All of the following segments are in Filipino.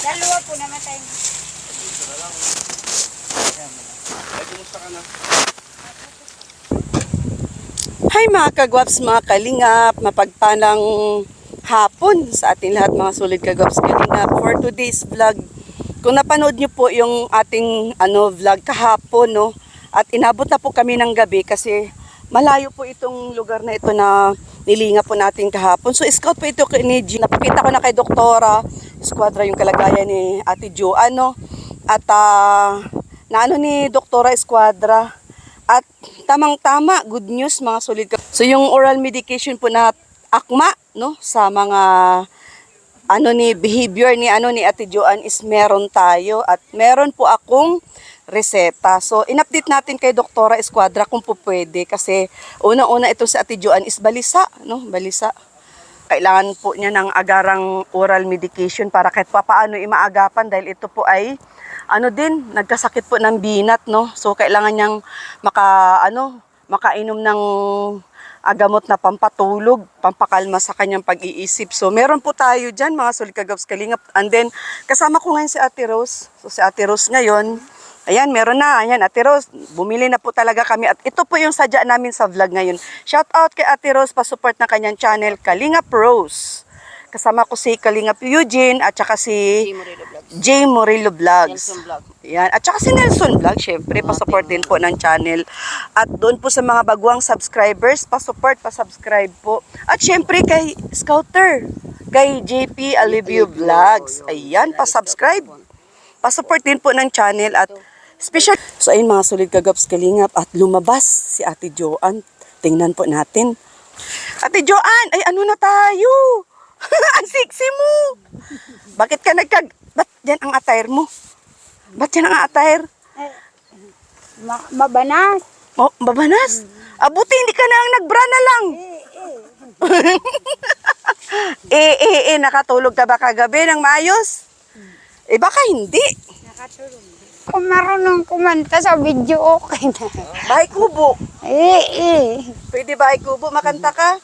Dalawa po namatay na. Ay, kumusta ka na? Hi mga kagwaps, mga kalingap, mapagpalang hapon sa ating lahat mga solid kagwaps kalingap. For today's vlog, kung napanood nyo po yung ating vlog kahapon, no, at inabot na po kami ng gabi kasi malayo po itong lugar na ito na nilinga po natin kahapon. So scout po ito ni G. Napakita ko na kay Doktora Escuadra yung kalagayan ni Ate Joanne, no? At naano ni Doktora Escuadra. At tamang-tama, good news mga solid. So yung oral medication po na akma, no, sa mga behavior ni Ate Joanne is meron tayo at meron po akong reseta. So in-update natin kay Doktora Escuadra kung po pwede kasi una-una ito sa Ate Joanne is balisa, no, balisa. Kailangan po niya ng agarang oral medication para kahit papaano imaagapan dahil ito po ay nagkasakit po ng binat, no? So kailangan niyang makainom ng gamot na pampatulog, pampakalma sa kanyang pag-iisip. So meron po tayo diyan mga solid kagwaps kalingap. And then kasama ko ngayon si Ate Rose. So si Ate Rose ngayon, ayan, meron na. Ayan, Ate Rose, bumili na po talaga kami. At ito po yung sadya namin sa vlog ngayon. Shout out kay Ate Rose, pa-support na kanyang channel, Kalingap Rose. Kasama ko si Kalingap Eugene at saka si J. Morillo Vlogs. Yan. At saka si Nelson Vlog, syempre, pa-support din po ng channel. At doon po sa mga baguang subscribers, pa-support, pa-subscribe po. At syempre kay Scouter, kay JP Alivio Vlogs. Ayan, pa-subscribe. Pa-support din po ng channel at special. So ayun mga solid kagwaps kalingap at lumabas si Ate Joanne. Tingnan po natin. Ate Joanne, ay ano na tayo? Ang sexy mo. Bakit ka ba't yan ang attire mo? Ba't yan ang attire? Mabanas. Oh, babanas? Buti hindi ka na ang nagbra na lang. Nakatulog ka ba kagabi ng maayos? Baka hindi. Nakatulog. Kung marunong kumanta sa video, okay na. Bahay kubo. Pwede bahay kubo, makanta ka?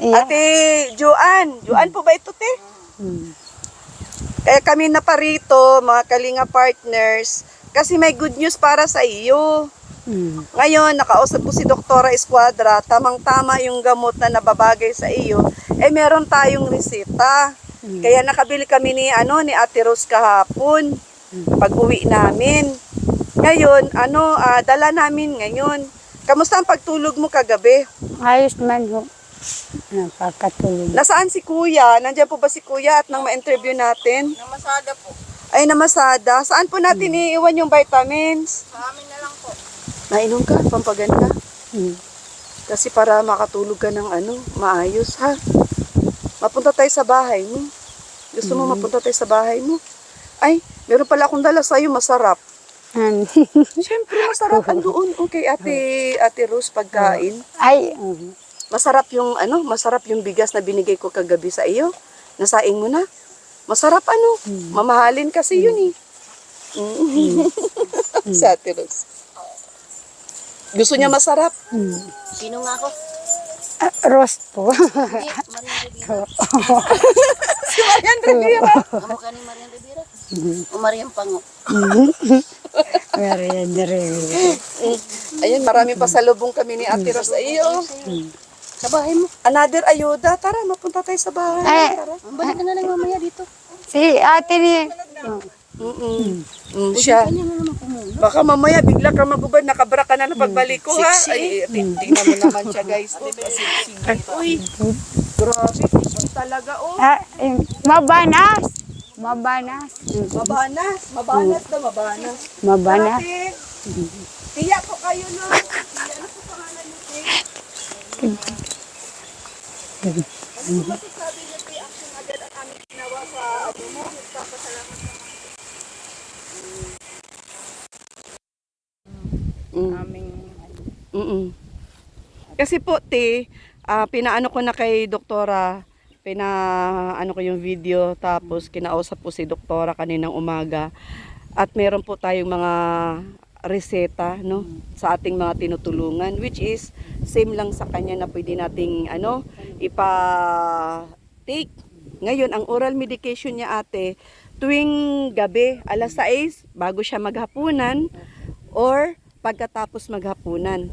Ate Joanne. Joanne po ba ito, te? Kaya kami na pa rito, mga kalinga partners, kasi may good news para sa iyo. Ngayon, nakausap ko si Doktora Escuadra, tamang-tama yung gamot na nababagay sa iyo, meron tayong reseta. Kaya nakabili kami ni Ate Rose kahapon, pag-uwi namin. Ngayon, dala namin ngayon. Kamusta ang pagtulog mo kagabi? Ayos man ho. Napakatulog. Nasaan si Kuya? Nandiyan po ba si Kuya at nang ma-interview natin? Namasada po. Ay, namasada. Saan po natin iiwan yung vitamins? Sa amin na lang po. Nainom ka, pampaganda. Kasi para makatulog ka ng maayos ha. Mapunta tayo sa bahay mo. Gusto mo mapunta tayo sa bahay mo? Ay, meron pala akong dala sa'yo, masarap. Siyempre, masarap. Andoon, okay, Ate Rose, pagkain. Ay, Masarap yung bigas na binigay ko kagabi sa iyo. Nasaing mo na. Masarap mamahalin kasi yun eh. Sa Ate Rose. Gusto niya masarap. Sino nga ako? roast po. Hindi, Marian Rivera. Si Marian Rivera. Kamukha ni Marian Rivera. O Marian Pango. Marian Rivera. Ayun, maraming pasalubong kami ni Ate Rose sa iyo. Sa bahay mo. Another ayuda. Tara, mapunta tayo sa bahay. Ay. Tara. Balik ka na lang mamaya dito. Si ate ni... Siya. Kanya mo naman kumuna. Baka mamaya bigla ka magubad, nakabra ka na ng pagbalik ko ha. Ay, tingnan mo naman siya guys. Uy, grabe, fishing talaga oh. Mabanas. Mabanas. Mabanas, mabanas na mabanas. Mabanas. Ate, tiya ko kayo no. Ano po pangalan niyo, te? Ano ba sabi niyo, te? Action agad ang aming ginawa sa mo. Nagpapasalamat naman. Kasi po, te, pinaano ko na kay Doktora, pinaano ko yung video, tapos kinausap po si Doktora kaninang umaga. At meron po tayong mga reseta, no, sa ating mga tinutulungan, which is same lang sa kanya na pwede nating ipa-take Ngayon, ang oral medication niya ate, tuwing gabi, alas 6, bago siya maghapunan, or pagkatapos maghapunan.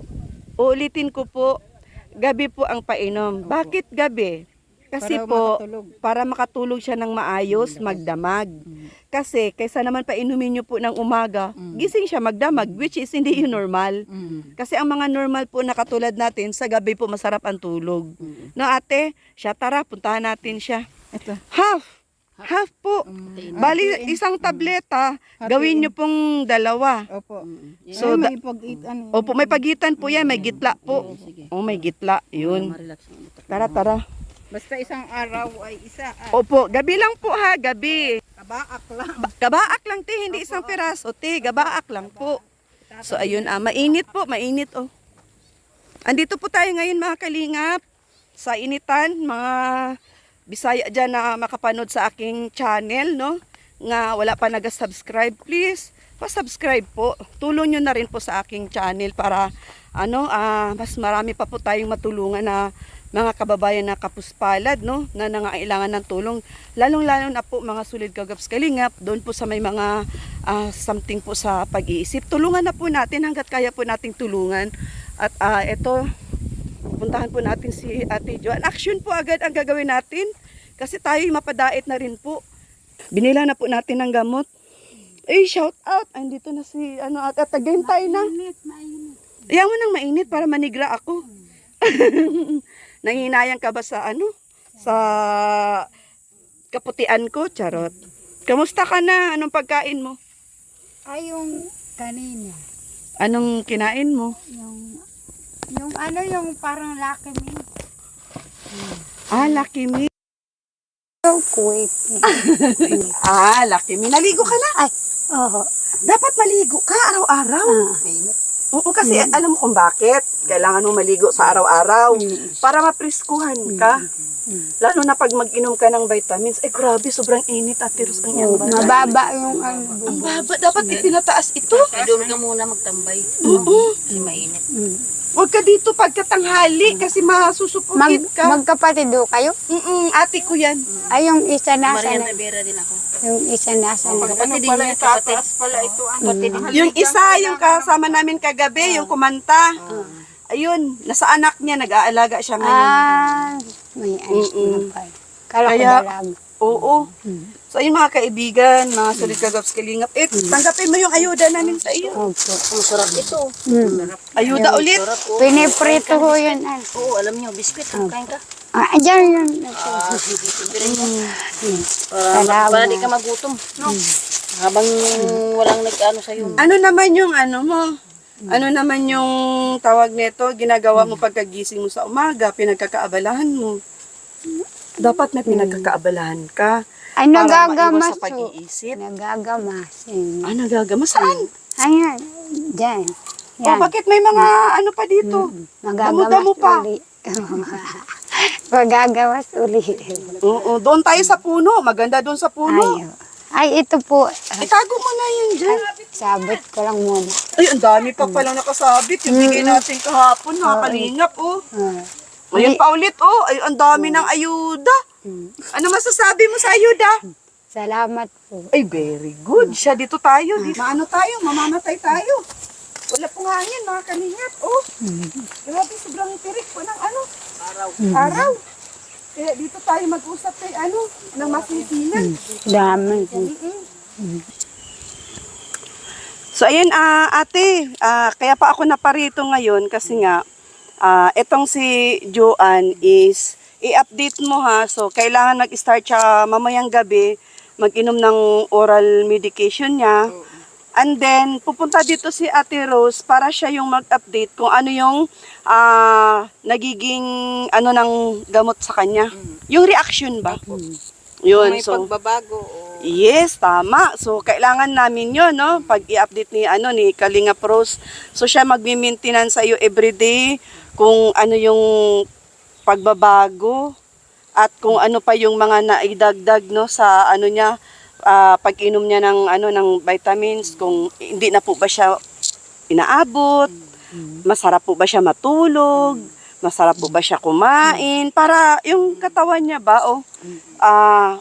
Uulitin ko po, gabi po ang painom. Bakit gabi? Kasi para makatulog siya ng maayos, magdamag. Kasi, kaysa naman painumin niyo po ng umaga, gising siya magdamag, which is hindi yun normal. Kasi ang mga normal po na katulad natin, sa gabi po masarap ang tulog. No ate, siya tara, puntahan natin siya. Ito. Half po. Bali, isang tableta, gawin niyo pong 2. Opo. So, May ipag-eat, ano. Opo, may pagitan po yan, may gitla po. Oh, may gitla, yun. Tara, tara. Basta isang araw ay isa. Opo, gabi lang po ha, gabi. Kabaak lang. Gabaak lang te, hindi isang piraso te, gabaak lang po. So ayun mainit po, mainit oh. Andito po tayo ngayon mga kalingap, sa initan, mga Bisaya dyan na makapanood sa aking channel, no? Nga wala pa nag-subscribe, please, pa-subscribe po. Tulong nyo na rin po sa aking channel para mas marami pa po tayong matulungan na mga kababayan na kapuspalad, no, na nangailangan ng tulong, lalong-lalo na po mga Solid Kagaps Kalingap, doon po sa may mga something po sa pag-iisip. Tulungan na po natin hanggat kaya po nating tulungan. At ito, puntahan po natin si Ate Joan. Action po agad ang gagawin natin kasi tayo mapadait na rin po. Binila na po natin ng gamot. Shout out! Andito na si at tagayin tayo na. Ayaw mo nang mainit para manigra ako. Nanginayang ka ba sa sa kaputian ko? Charot. Kamusta ka na? Anong pagkain mo? Ay, yung kanina. Anong kinain mo? Yung parang Lucky Me. Lucky Me. Yung kuwait. Lucky Me. Naligo ka na? Ay, oo. Dapat maligo ka araw-araw. Oo, kasi alam mo kung bakit. Kailangan mo maligo sa araw-araw para mapriskuhan ka. Lalo na pag mag-inom ka ng vitamins. Grabe, sobrang init at tiros ang yan. Mababa yung Ang baba, dapat itinataas ito. Doon ka muna magtambay. Oo. Kasi mainit. Huwag ka dito pagkatanghali kasi masusupukit ka. Magkapatid do kayo? Ate ko yan. Ay, yung isa nasa Marian na. Rivera din ako. Yung isa nasa na. Kapatid din niya. Kapatid. Yung isa, yung kasama namin kagabi, yung kumanta. Ayun, nasa anak niya, nag-aalaga siya ngayon. May ayos na pa. Kala ko Kaya- dalag. Oo. So ayun mga kaibigan, mga Solid Kagaps Kalingap, tanggapin mo yung ayuda namin sa iyo. Opo. Ang sarap ito. Ayuda ulit. Sarap oh. Piniprito ko yun. Oo, alam niyo, biskwit. Kain ka. Dyan yun. Para di ka magutom. No? Habang walang nag-ano sa'yo. Ano naman yung mo? Ano naman yung tawag nito, ginagawa mo pagkagising mo sa umaga, pinagkakaabalahan mo? Dapat may pinagkakaabalahan ka. Ay, Para nagagamas maiwas sa pag-iisip. Nagagamas. Nagagamas? Saan? Ayan. Dyan. Oh, bakit may mga pa dito? Damo-damo pa. uli. Magagawas uli. Oo, doon tayo sa puno. Maganda doon sa puno. Ay, ito po. Itago mo na yun dyan. Sabot ko lang muna. Ay, ang dami pa palang nakasabit. Yung bigay natin kahapon, nakakalingap, oh. Ayun pa ulit, oh. Ay, ang dami ng ayuda. Ano masasabi mo sa ayuda? Salamat po. Ay, very good. Siya, dito tayo. Maano tayo? Mamamatay tayo. Wala pong hangin, mga kalingap, oh. Grabe, sobrang tirik po ng araw. Kaya dito tayo mag-usap kay ng masisinan. Dami. So ayun ate, kaya pa ako naparito ngayon kasi nga etong si Joan is i-update mo ha. So kailangan mag-start siya mamayang gabi mag-inom ng oral medication niya. And then pupunta dito si Ate Rose para siya yung mag-update kung ano yung nagiging ng gamot sa kanya. Yung reaction ba? Yun, May so pagbabago. yes, tama. So, kailangan namin yun, no? Pag i-update ni Kalingap Rose. So, siya magmi-maintenance sa iyo everyday kung ano yung pagbabago at kung ano pa yung mga naidagdag, no, sa niya, pag-inom niya ng vitamins, kung hindi na po ba siya inaabot, masarap po ba siya matulog, Masarap po ba siya kumain? Para yung katawan niya ba,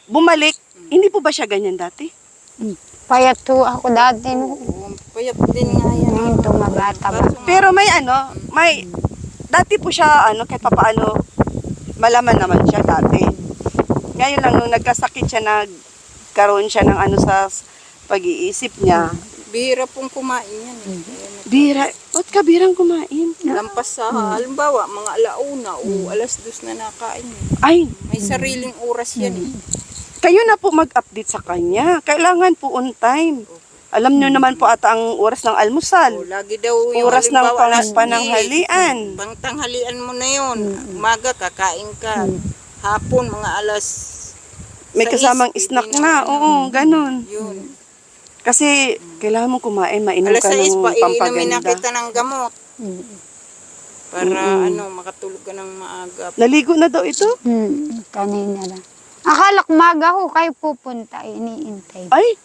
bumalik. Hindi po ba siya ganyan dati? Payat po ako dati. No? Payat din nga yan. Ngayon tumabata ba? Pero may, dati po siya, kahit papaano, malaman naman siya dati. Ngayon lang, nung nagkasakit siya, nagkaroon siya ng sa pag-iisip niya. Bihira pong kumain yan. Bira, ba't ka birang kumain? Lampas sa, halimbawa, mga alauna o alas 2 na nakain. Ay, May sariling oras yan eh. kayo na po mag-update sa kanya. Kailangan po on time. Alam niyo naman po ata ang oras ng almusal. O, lagi daw yung Oras ng halimbawa, alas 10, pananghalian. Pangtanghalian mo na yun. Umaga, kakain ka. Hapon, mga alas May 6, kasamang pwede snack na. Oo, ganun. Yun. Kasi kailangan mo kumain, mainom Alas ka 6 ng pa, inumin na pampaganda. kita ng gamot. Para makatulog ka ng maaga. Naligo na daw ito? Kanina lang. Akala ko maga ko kayo pupunta, iniintay. Ay,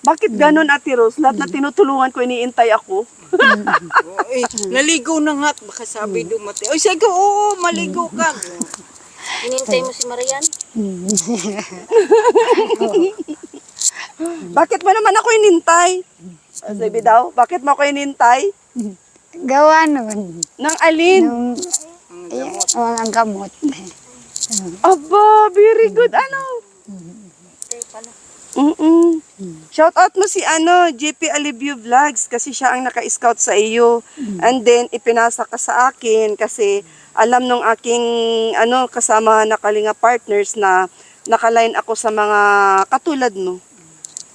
bakit ganon, Ate Rose? Lahat na tinutulungan ko, iniintay ako. Naligo na nga. Baka sabi dumating. Ay, sige, oo, maligo ka. Hinintay mo si Marian? Bakit mo naman ako inintay? Sabi daw, bakit mo ako inintay? Gawa nun. Nang alin? Nung, ang gamot. Aba, very good. Shout out mo si JP Alibio Vlogs kasi siya ang naka-scout sa iyo. And then ipinasa ka sa akin kasi alam nung aking kasama na Kalinga partners na nakaline ako sa mga katulad mo.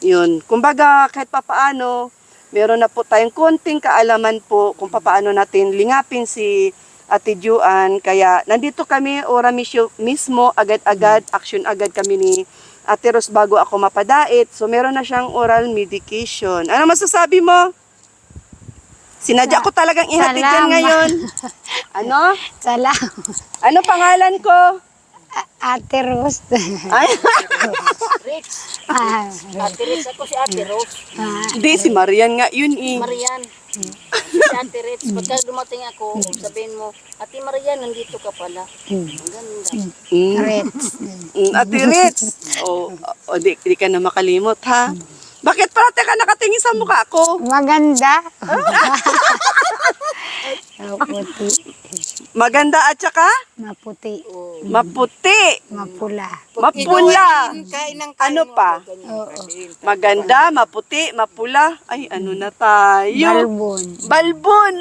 Yun. Kumbaga kahit papaano, meron na po tayong konting kaalaman po kung papaano natin lingapin si Ate Juan. Kaya nandito kami, ora mismo, agad-agad, action agad kami ni Ate Rose bago ako mapadait. So meron na siyang oral medication. Ano masasabi mo? Sinadya ko talagang ihatid yan Salamat. ngayon. Ano? Salamat. Ano pangalan ko? Ate Rose. Ay, Rich. Ah, Ate Rich. Ako si Ate Rose. di si Marian nga yun eh. Marian. Si Ate Rich. Pagka dumating ako, sabihin mo, Ate Marian, nandito ka pala. Ang ganda. Rich. Ate Ritz. Di ka na makalimot ha. Bakit parate ka nakatingin sa mukha ko? Maganda. Maputi. Maganda at saka Maputi. maputi. Mapula. Mapula. Kain ng Ano pa? Maganda, maputi, mapula. Ay, ano na tayo? Balbon. Balbon.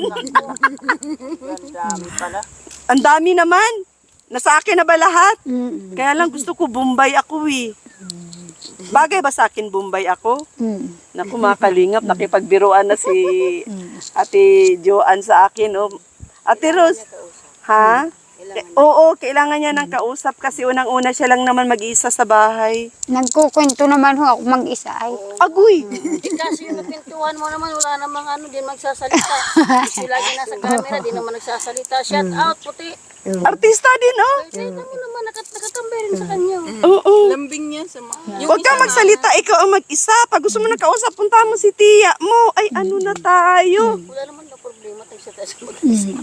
Dami pala. Ang dami naman. Nasa akin na ba lahat? Mm. Kaya lang gusto ko Bombay ako eh. Bagay ba sa akin Bombay ako? Naku, makalingap, nakipagbiruan na si Ate Joanne sa akin. Ate Rose, ha? Oo, kailangan niya ng kausap kasi unang-una siya lang naman mag-iisa sa bahay. Nagkukwento naman ho ako mag-isa ay. Agoy! Kasi yung napintuhan mo naman, wala namang din magsasalita. Si lagi nasa camera, di naman nagsasalita. Shout out, puti. Artista din, oh! Kaya mo naman, nakatambay rin sa kanya. Oo. Lambing yan sa mga... Huwag kang magsalita, ikaw ang mag-isa. Pag gusto mo ng kausap, punta mo si tiya mo. Ay, ano na tayo? Wala naman na problema, tayo sa tayo mag-isa.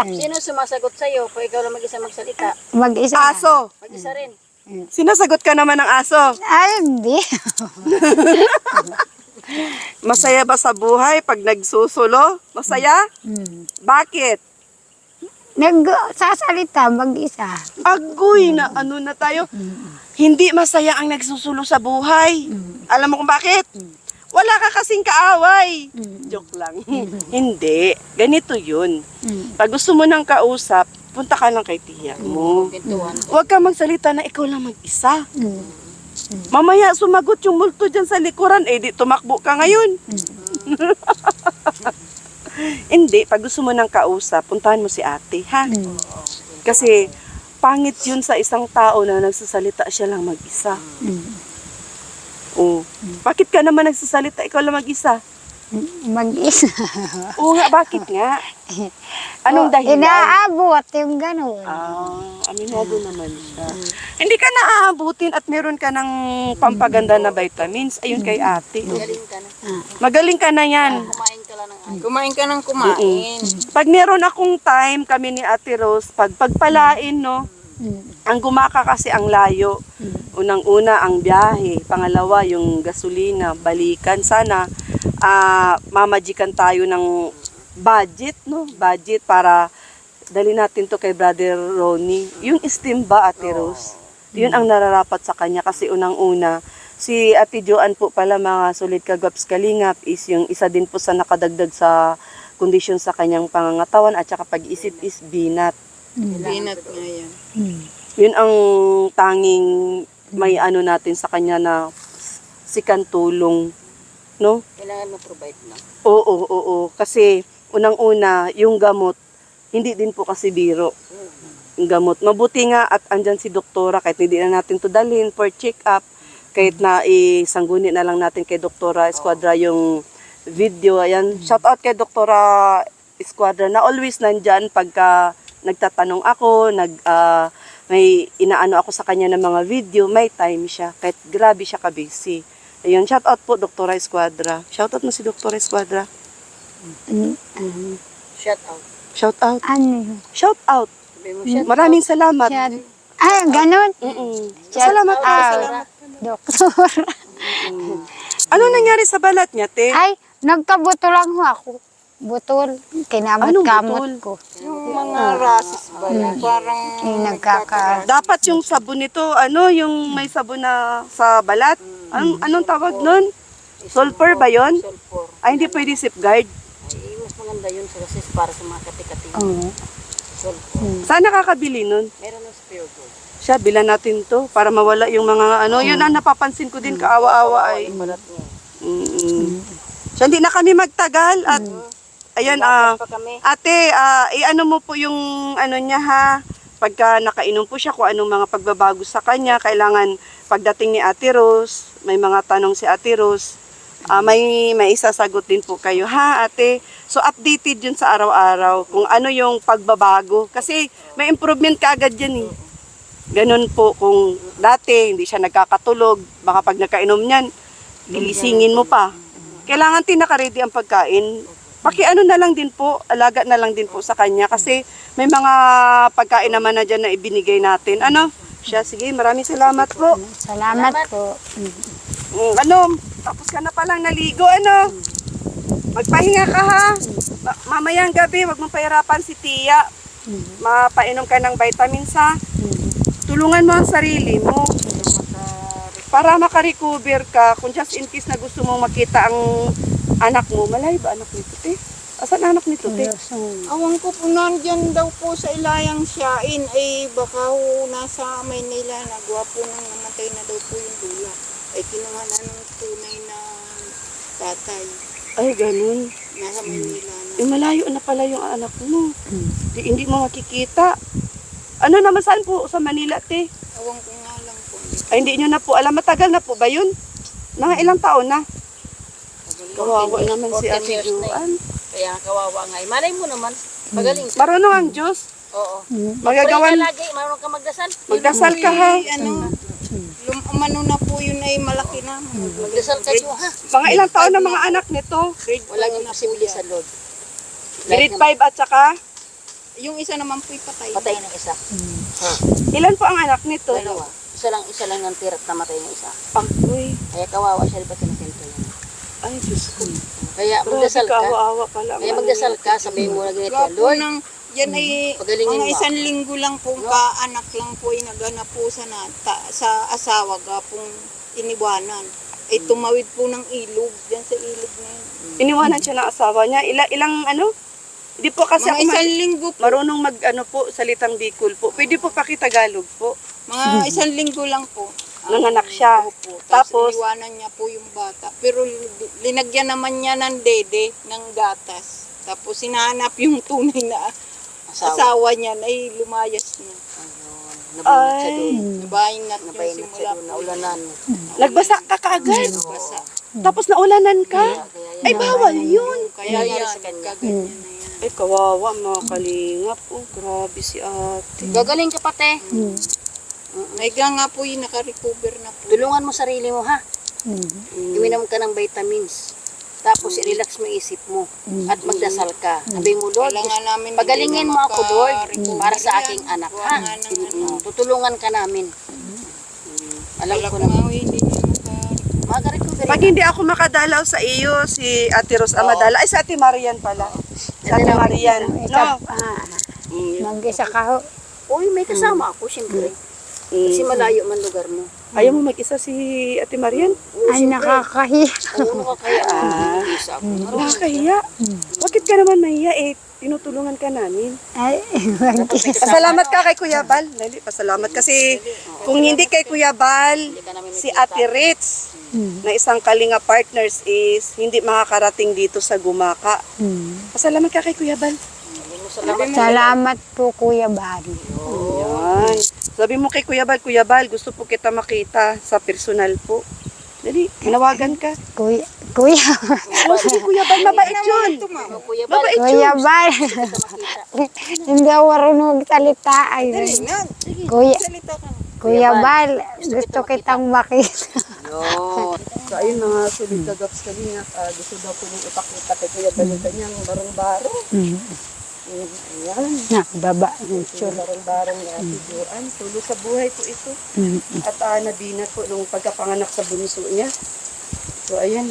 Sino sumasagot sa'yo? Kung ikaw lang mag-isa magsalita. Mag-isa. Aso. Mag-isa rin. Sinasagot ka naman ng aso. Ay, hindi. Masaya ba sa buhay pag nagsusulo? Masaya? Bakit? Nagsasalita, mag-isa. Agoy na ano na tayo. Hindi masaya ang nagsusulo sa buhay. Alam mo kung bakit? Wala ka kasing kaaway. Joke lang. Hindi. Ganito yun. Pag gusto mo ng kausap, punta ka lang kay tiya mo. Pintuan. Huwag kang magsalita na ikaw lang mag-isa. Mamaya sumagot yung multo dyan sa likuran, di tumakbo ka ngayon. Hindi, pag gusto mo ng kausap, puntahan mo si ate, ha? Kasi pangit yun sa isang tao na nagsasalita siya lang mag-isa. Oh. Bakit ka naman nagsasalita, ikaw lang mag-isa? Mag-isa. Oo nga, bakit nga? Anong dahilan? Inaabot yung ganun. Aminado naman siya. Hindi ka naaabutin at meron ka ng pampaganda na vitamins. Ayun kay ate. Galing ka na. Magaling ka na yan. Kumain ka lang ng Kumain ka ng kumain. Pag meron akong time, kami ni Ate Rose, pagpalain, no, ang gumaka kasi ang layo. Unang-una ang biyahe, pangalawa yung gasolina, balikan. Sana mamajikan tayo ng budget, no? Budget para dali natin to kay Brother Ronnie. Yung steam ba, Ate Rose? Yun ang nararapat sa kanya kasi unang-una, si Ate Joanne po pala mga solid kagwaps kalingap is yung isa din po sa nakadagdag sa kondisyon sa kanyang pangangatawan at saka pag-isip is binat. Binat nga yan. Yun ang tanging may ano natin sa kanya na sikan tulong, no? Kailangan mo provide na. Oo. Kasi unang-una, yung gamot, hindi din po kasi biro. Yung gamot. Mabuti nga at andyan si doktora kahit hindi na natin to dalhin for check-up. Kahit na isangguni na lang natin kay Doktora Esquadra yung video. Ayan, shout out kay Doktora Esquadra na always nandyan pagka nagtatanong ako, may inaano ako sa kanya ng mga video, may time siya. Kahit grabe siya ka-busy. Ayun, shout out po Doktora Esquadra. Shout out mo si Doktora Esquadra. Shout out. Shout out. Ano yun? Shout out. Sabi mo shout Maraming salamat. Siya, ganun. Salamat po. Salamat. Doktor. Ano nangyari sa balat niya, te? Ay, nagkabuto lang ho ako. Butol. Anong Kinamot-kamot butol? ko. Yung mga rasis ba yan? Parang Yung nagkaka... Dapat yung sabon nito, yung may sabon na sa balat. Anong tawag nun? Sulfur ba yon? sulfur. Ay, hindi pwede safeguard. Ay, mas maganda yun sa kasi para sa mga kati-kati. Oo. Sulfur. Saan nakakabili nun? Meron ng spare gold. Siya, bilan natin to para mawala yung mga yun ang napapansin ko din, kaawa-awa ay. Balat niya. So, hindi na kami magtagal at ayan, Pa kami. ate, i-ano mo po yung niya ha, pagka nakainom po siya kung anong mga pagbabago sa kanya, kailangan pagdating ni Ate Rose, may mga tanong si Ate Rose, may isasagot din po kayo ha ate. So updated yun sa araw-araw kung ano yung pagbabago, kasi may improvement ka agad yan eh. Ganun po kung dati hindi siya nagkakatulog, baka pag nakainom niyan, gilisingin mo pa. Kailangan tinaka-ready ang pagkain. Pakiano na lang din po, alaga na lang din po sa kanya kasi may mga pagkain naman na dyan na ibinigay natin. Siya, sige, maraming salamat po. Salamat po. Tapos ka na palang naligo, Magpahinga ka ha. Mamayang gabi, wag mong pahirapan si Tia. Mapainom ka ng vitamins ha. Tulungan mo ang sarili mo para makarecover ka. Kung just in case na gusto mong makita ang anak mo, malayo ba anak nito, te? Asan anak nito, te? awang ko po nandyan daw po sa Ilayang Siyain. Ay baka ho nasa Maynila. Nagwapo nang namatay na daw po yung dula. Ay kinuha na ng tunay na tatay. Ay, ganun. Nasa Maynila na. Malayo na pala yung anak mo. Hindi mo makikita. Naman saan po sa Manila, te? Awang ko nga lang po. Ay, hindi nyo na po alam. Matagal na po ba yun? Mga ilang taon na? Kawawa naman si 14 Ate years na eh. Joanne. Kaya kawawa nga. Malay mo naman. Magaling ka. Marunong ang Diyos. Oo. Magagawan. Pray ka lagi. Marunong ka magdasal. Magdasal ka ha. Umano na po yun ay malaki na. Magdasal kayo ha. Mga ilang taon na mga anak nito? Grade Walang 5 na po imposible yan. sa Lord. Grade 5 at saka? Yung isa naman po patay. Patay ng isa. Ilan po ang anak nito? Dalawa. Isa lang ang tirat na matay ng isa. Agoy. Kaya kawawa siya ba kinakento yan. Ay, Diyos ko. Kaya Grabe magdasal ka. kaawa pala. Kaya magdasal ka. Sabihin mo na ganito. Gawa po Lord, ng, yan ay pagalingin mga mo. isang linggo lang po kaanak lang po ay nagana po sa asawa ga pong iniwanan. Ay tumawid po ng ilog, dyan sa ilog na yun. Iniwanan siya ng asawa niya. Ilang Hindi po kasi Mga ako isang linggo po, marunong po, salitang Bicol po. Pwede po pakitagalog po. mga isang linggo lang po. Nanganak siya. Opo. Tapos? Tapos iniwanan niya po yung bata. Pero linagyan naman niya ng dede, ng gatas. Tapos hinahanap yung tunay na asawa niya ay lumayas na. Nabayinat siya doon. Nabayinat yung Nabayinat siya simula doon. Naulanan. Nagbasa ka kaagad. Basa. Tapos naulanan ka. Kaya Ay, bawal yun. Kaya Nangyari yan, sa kanya. kaganyan na yan. Ay, kawawa mga kalingap. Oh, grabe si ate. Gagaling ka pate. Naiga nga po yung naka-recover na po. Tulungan mo sarili mo ha. Iwinom ka ng vitamins. Tapos i-relax mo yung isip mo at magdasal ka. Sabi mo, Lord, Kailangan namin pagalingin mo ako, Lord, para sa aking yan. anak, Gawa ha? nga ng ano. Tutulungan ka namin. Alam ko na. Hindi niya Margaret ko, Pag hindi ako makadalaw sa iyo, si Ate Rose ang madala. Ay, si Ate Marian pala. Si Ate Marian. No? Mag-isa ka ho. Uy, may kasama ako, siyempre. Kasi malayo man lugar mo. Ayaw mo mag-isa si Ate Marian? Ay, nakakahiya. Oo, kaya isa ako. Nakakahiya. Bakit ka naman mahiya eh? Tinutulungan ka namin. Ay, mag-isa. Pasalamat ka kay Kuya Bal. Lali, pasalamat. Kasi kung hindi kay Kuya Bal, si Ate Ritz, na isang Kalinga Partners is hindi makakarating dito sa Gumaka. Pasalamat ka kay Kuya Bal. Salamat po, Kuya Bari. Yan. Sabi mo kay Kuya Bal, gusto po kita makita sa personal po. Dali, manawagan ka. Kuya, Sige Kuya Bal, mabait yun. Kuya Bal, Mabait Kuya yun. Bal. Hindi ako marunong magsalita. Ay, Kuya, salita ka. Kuya Bal, gusto kitang makita. Yun. So ayun mga sulit kagaps kanina, gusto daw po nung ipakita kay Kuya Bal yung kanyang barong-baro. Ayan. Nakababa ng Yung barong-barong ni Ate Joan. Tulo sa buhay po ito. At nabinat po nung pagkapanganak sa bunso niya. So ayan.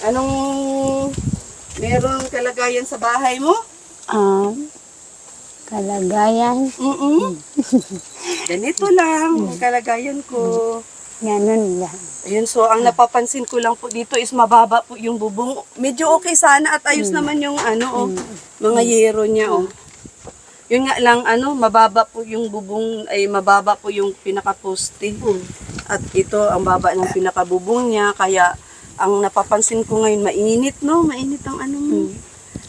Anong meron kalagayan sa bahay mo? Kalagayan. Ganito lang ang kalagayan ko. Ganun lang. Ayun, so ang napapansin ko lang po dito is mababa po yung bubong. Medyo okay sana at ayos naman yung mga yero niya. Yun nga lang, mababa po yung bubong, ay mababa po yung pinaka-poste. At ito, ang baba ng pinaka-bubong niya, kaya ang napapansin ko ngayon, mainit, no? Mainit ang mo.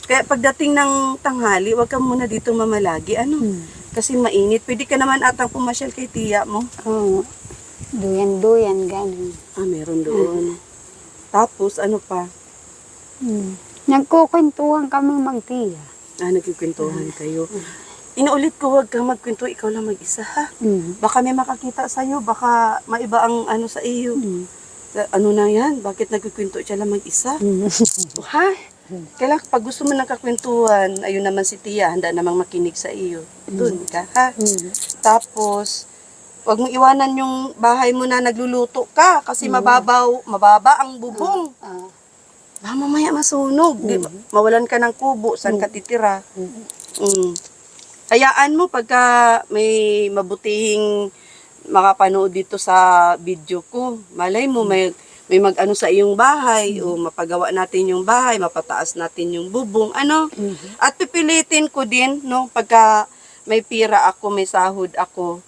Kaya pagdating ng tanghali, wag ka muna dito mamalagi, Kasi mainit. Pwede ka naman atang pumasyal kay tiya mo. Oo. Duyan-duyan, ganun. Meron doon. Tapos, ano pa? Nagkukwentuhan kami magtiya. Nagkikwentuhan kayo. Inuulit ko, huwag kang magkwento, ikaw lang mag-isa, ha? Baka may makakita sa'yo, baka maiba ang sa iyo. Ano na yan? Bakit nagkikwento siya lang mag-isa? Ha? Kailangan pag gusto mo ng kakwentuhan, ayun naman si Tia, handa namang makinig sa iyo. Doon ka, ha? Tapos, huwag mong iwanan yung bahay mo na nagluluto ka kasi mababa ang bubong. Baka mamaya masunog. Mawalan ka ng kubo, saan ka titira. Hayaan mo pagka may mabutihing makapanood dito sa video ko. Malay mo may mag-ano sa iyong bahay o mapagawa natin yung bahay, mapataas natin yung bubong, At pipilitin ko din, no, pagka may pira ako, may sahod ako,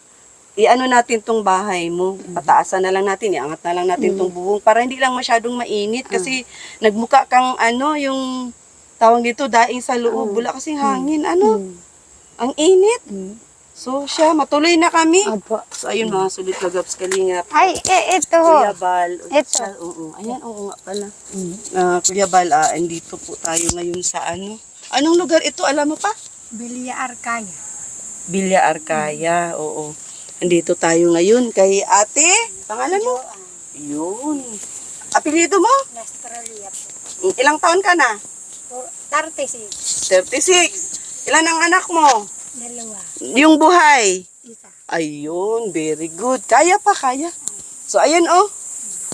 i-ano natin tong bahay mo, pataasan na lang natin, iangat na lang natin tong bubong para hindi lang masyadong mainit kasi nagmuka kang yung tawag dito, daing sa loob, wala kasing hangin, ang init. So siya, matuloy na kami. Opo. So ayun mga sulit kagaps kalingap. Ay, ito. Kuya Bal. Ito. Ayan, oo nga pala. Kuya Bal, andito po tayo ngayon sa Anong lugar ito, alam mo pa? Bilya Arkaya. Bilya Arkaya, oo. Andito tayo ngayon kay ate. Pangalan mo? Yun. Apelyido mo? Australia po. Ilang taon ka na? 36. 36. Ilan ang anak mo? 2. Yung buhay? Isa. Ayun, very good. Kaya pa, kaya. So, ayun,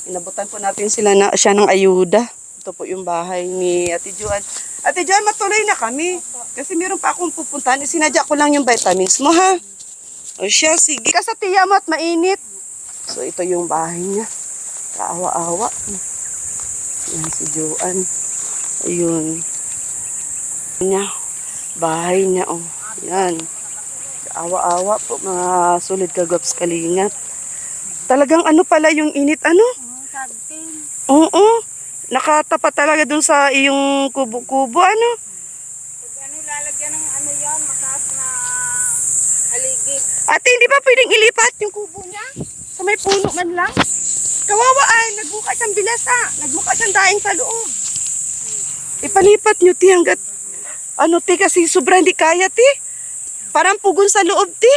inabutan po natin siya ng ayuda. Ito po yung bahay ni Ate Joan. Ate Joan, matuloy na kami. Kasi meron pa akong pupuntahan. Sinadya ko lang yung vitamins mo, ha? O siya, sige. Ka sa tiya mo at mainit. So, ito yung bahay niya. Kaawa-awa. Yan si Joan. Ayun. Bahay niya, Yan. Awa-awa po, mga solid kagaps kalingap. Talagang pala yung init, Oo. Nakatapat talaga dun sa iyong kubo-kubo, Lalagyan ng yan, mataas na haligi. Ate, hindi ba pwedeng ilipat yung kubo niya? Sa may puno man lang? Kawawa nagbuka siyang bilasa. Nagbuka siyang daing sa loob. Ipalipat niyo, ti, hanggat ti, kasi sobra hindi kaya, ti. Parang pugon sa loob, ti.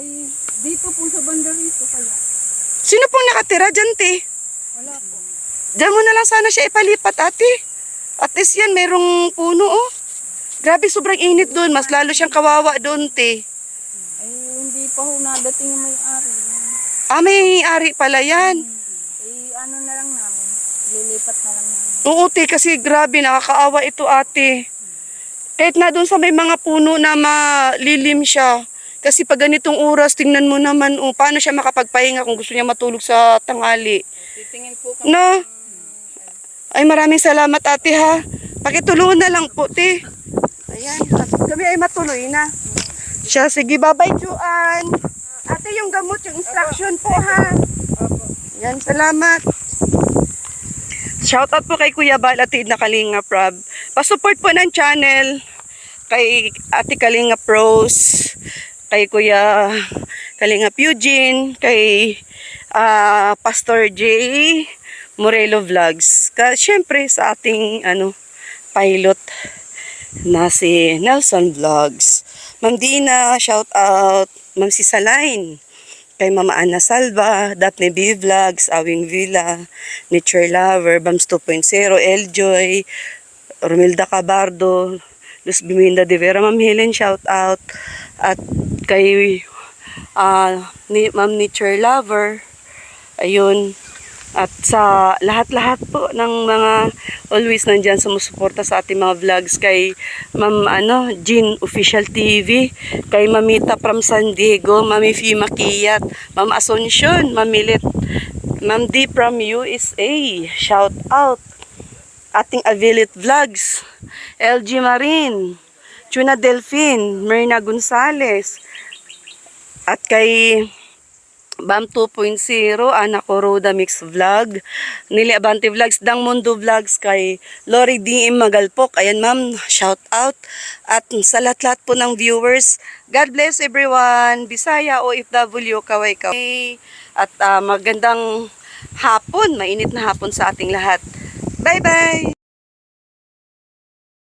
Ay, dito po sa banda rito kaya. Sino pong nakatira dyan, ti? Wala po. Diyan mo na lang sana siya ipalipat, ate. At least yan, merong puno, oh. Grabe, sobrang init doon. Mas lalo siyang kawawa doon, te. Ay, hindi pa ho nadating yung may-ari. Ah, may ari pala yan. Eh, ano na lang namin. Lilipat na lang namin. Oo, te, kasi grabe, nakakaawa ito, ate. Kahit na doon sa may mga puno na malilim siya. Kasi pag ganitong oras, tingnan mo naman, oh, paano siya makapagpahinga kung gusto niya matulog sa tanghali. Titingin po kami. No? Ay, maraming salamat, ate, ha. Pakitulungan na lang po, te. Ayan, at kami ay matuloy na. Siya, sige, bye-bye, Juan. Ate, yung gamot, yung instruction po, ha. Yan, salamat. Shoutout po kay Kuya Bal at na Kalinga Prab. Pasupport po ng channel kay Ate Kalinga Pros, kay Kuya Kalinga Eugene, kay Pastor J. Morelo Vlogs. Siyempre sa ating pilot na si Nelson Vlogs. Ma'am Dina, shoutout. Ma'am Sisalain. Kay Mama Ana Salva, Daphne B Vlogs, Awing Villa, Nature Lover, Bams 2.0, Eljoy, Romilda Cabardo, Luz Biminda de Vera, Ma'am Helen, shout out. At kay Ma'am Nature Lover, ayun. At sa lahat-lahat po ng mga always nandyan sumusuporta sa ating mga vlogs, kay Ma'am Jean Official TV, kay Mamita from San Diego, Mami Fee Makiyat, Ma'am Asuncion, Mamilit, Ma'am D from USA, shout out. Ating Avilit Vlogs, LG Marin, Tuna Delphine, Myrna Gonzales, at kay Bam 2.0, Anak ko Roda Mix Vlog, Nili Abante Vlogs, Dang Mundo Vlogs, kay Lori D.M. Magalpok. Ayan ma'am, shout out. At sa lahat-lahat po ng viewers, God bless everyone. Bisaya, OFW, kaway-kaway. At magandang hapon, mainit na hapon sa ating lahat. Bye-bye!